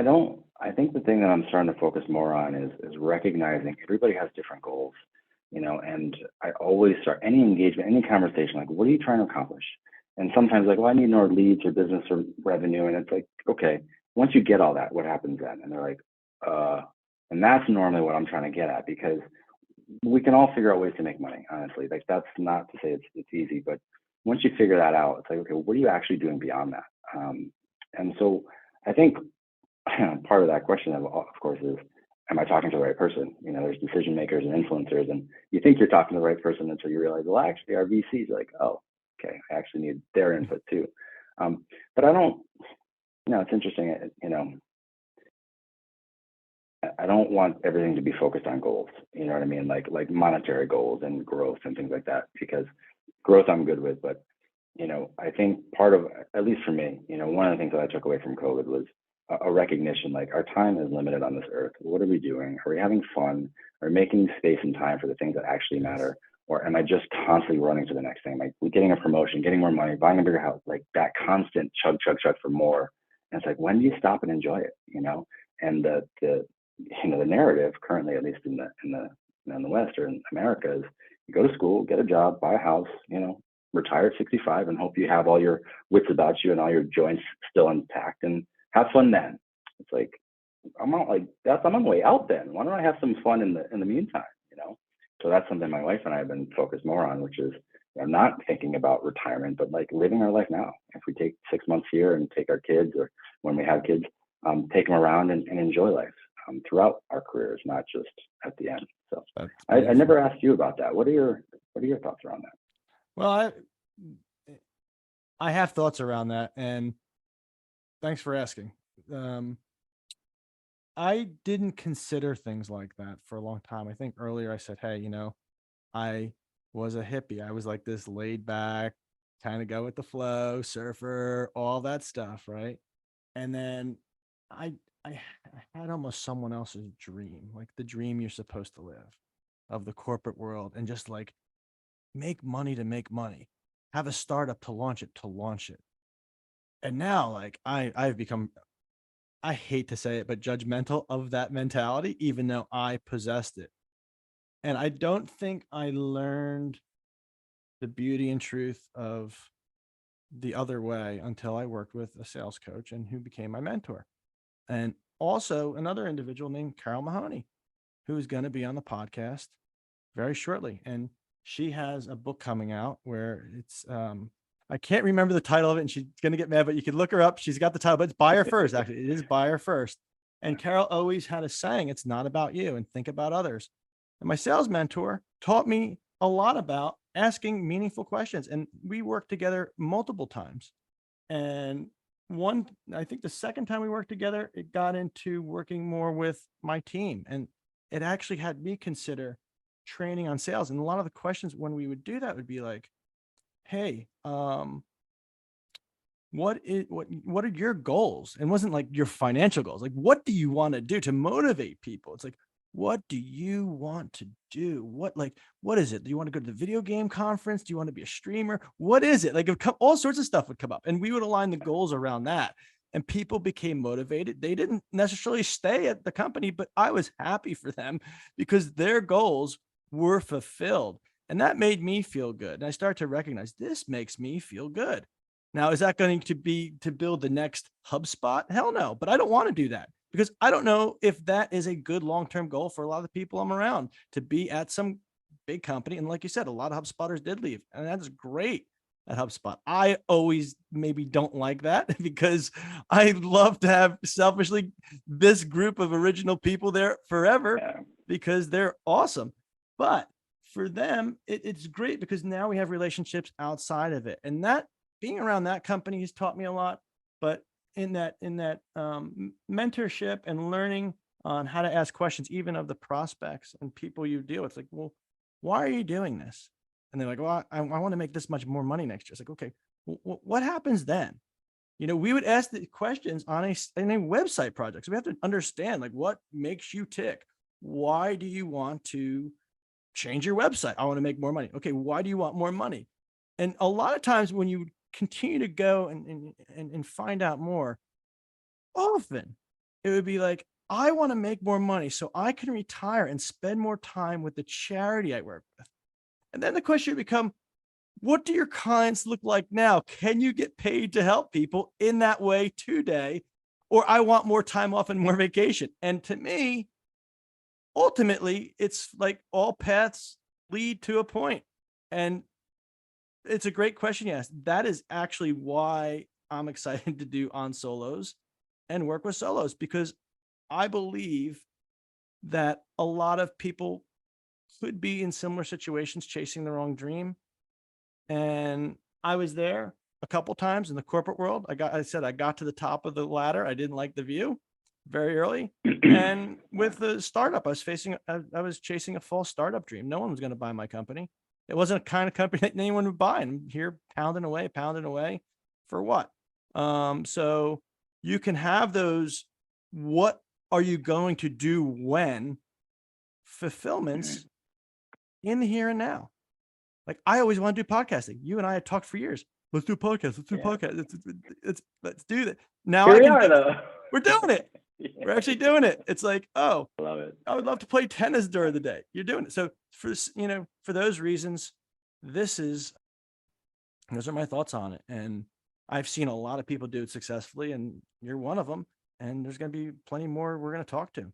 I think the thing that I'm starting to focus more on is recognizing everybody has different goals, and I always start any engagement, any conversation, like, what are you trying to accomplish? And sometimes like, well, I need more leads or business or revenue. And it's like, okay, once you get all that, what happens then? And they're like, uh, and that's normally what I'm trying to get at, because we can all figure out ways to make money, honestly. Like, that's not to say it's easy, but once you figure that out, it's like, okay, what are you actually doing beyond that? And so I think part of that question, of course, is, am I talking to the right person? There's decision makers and influencers, and you think you're talking to the right person until you realize, well, actually, our VCs are like, oh, okay, I actually need their input too. But I don't, it's interesting, I don't want everything to be focused on goals. You know what I mean? Like monetary goals and growth and things like that, because growth I'm good with, but I think part of, at least for me, one of the things that I took away from COVID was a recognition, like, our time is limited on this earth. What are we doing? Are we having fun? Are we making space and time for the things that actually Yes. matter? Or am I just constantly running to the next thing? Like, we're getting a promotion, getting more money, buying a bigger house, like that constant chug, chug, chug for more. And it's like, when do you stop and enjoy it? And the narrative currently, at least in the West or in America, is you go to school, get a job, buy a house, retire at 65, and hope you have all your wits about you and all your joints still intact, and have fun then. It's like, I'm not like that's I'm on my way out then. Why don't I have some fun in the meantime? So that's something my wife and I have been focused more on, which is, not thinking about retirement, but like living our life now. If we take 6 months here and take our kids, or when we have kids, take them around and enjoy life throughout our careers, not just at the end. So That's I beautiful. never asked you about that. What are your thoughts around that? Well, I have thoughts around that, and thanks for asking. Um, I didn't consider things like that for a long time. I think earlier I said, hey, I was a hippie. I was like this laid back, kind of go with the flow, surfer, all that stuff, right? And then I I had almost someone else's dream, like the dream you're supposed to live, of the corporate world, and just like make money to make money, have a startup to launch it, and now, like, I've become, I hate to say it, but judgmental of that mentality, even though I possessed it. And I don't think I learned the beauty and truth of the other way until I worked with a sales coach, and who became my mentor. And also another individual named Carol Mahoney, who is going to be on the podcast very shortly. And she has a book coming out where it's, I can't remember the title of it, and she's going to get mad, but you can look her up. She's got the title, but it's Buy Her First. Actually, it is Buy Her First. And Carol always had a saying, it's not about you, and think about others. And my sales mentor taught me a lot about asking meaningful questions. And we worked together multiple times. And I think the second time we worked together, it got into working more with my team. And it actually had me consider training on sales. And a lot of the questions when we would do that would be like, hey, what are your goals? And it wasn't like your financial goals. Like, what do you want to do to motivate people? It's like, what do you want to do? What is it? Do you want to go to the video game conference? Do you want to be a streamer? What is it? Like, all sorts of stuff would come up, and we would align the goals around that. And people became motivated. They didn't necessarily stay at the company, but I was happy for them because their goals were fulfilled. And that made me feel good. And I started to recognize, this makes me feel good. Now, is that going to be to build the next HubSpot? Hell no, but I don't want to do that, because I don't know if that is a good long-term goal for a lot of the people I'm around, to be at some big company. And like you said, a lot of HubSpotters did leave, and that's great at HubSpot. I always maybe don't like that because I love to have selfishly this group of original people there forever, Yeah. because they're awesome. But for them, it's great because now we have relationships outside of it. And that, being around that company has taught me a lot. But in that mentorship and learning on how to ask questions, even of the prospects and people you deal with, like, well, why are you doing this? And they're like, well, I want to make this much more money next year. It's like, okay, what happens then? We would ask the questions on a website project. So we have to understand, like, what makes you tick? Why do you want to change your website? I want to make more money. Okay, why do you want more money? And a lot of times when you continue to go and find out more, often it would be like, I want to make more money so I can retire and spend more time with the charity I work with. And then the question would become, what do your clients look like now? Can you get paid to help people in that way today? Or I want more time off and more vacation. And to me, ultimately, it's like all paths lead to a point. And it's a great question you asked. That is actually why I'm excited to do OnSolos and work with solos, because I believe that a lot of people could be in similar situations chasing the wrong dream. And I was there a couple times in the corporate world. I said I got to the top of the ladder. I didn't like the view very early. And with the startup, I was chasing a false startup dream. No one was going to buy my company. It wasn't a kind of company that anyone would buy. And I'm here pounding away for what? So you can have those, what are you going to do when fulfillments in the here and now? Like, I always want to do podcasting. You and I had talked for years. Let's do a podcast. Let's do a podcast. Let's do that. Now Here I we can are, do it. though. We're doing it. Yeah. We're actually doing it. It's like, oh, I love it. I would love to play tennis during the day. You're doing it. So for those reasons, those are my thoughts on it. And I've seen a lot of people do it successfully, and you're one of them. And there's going to be plenty more we're going to talk to.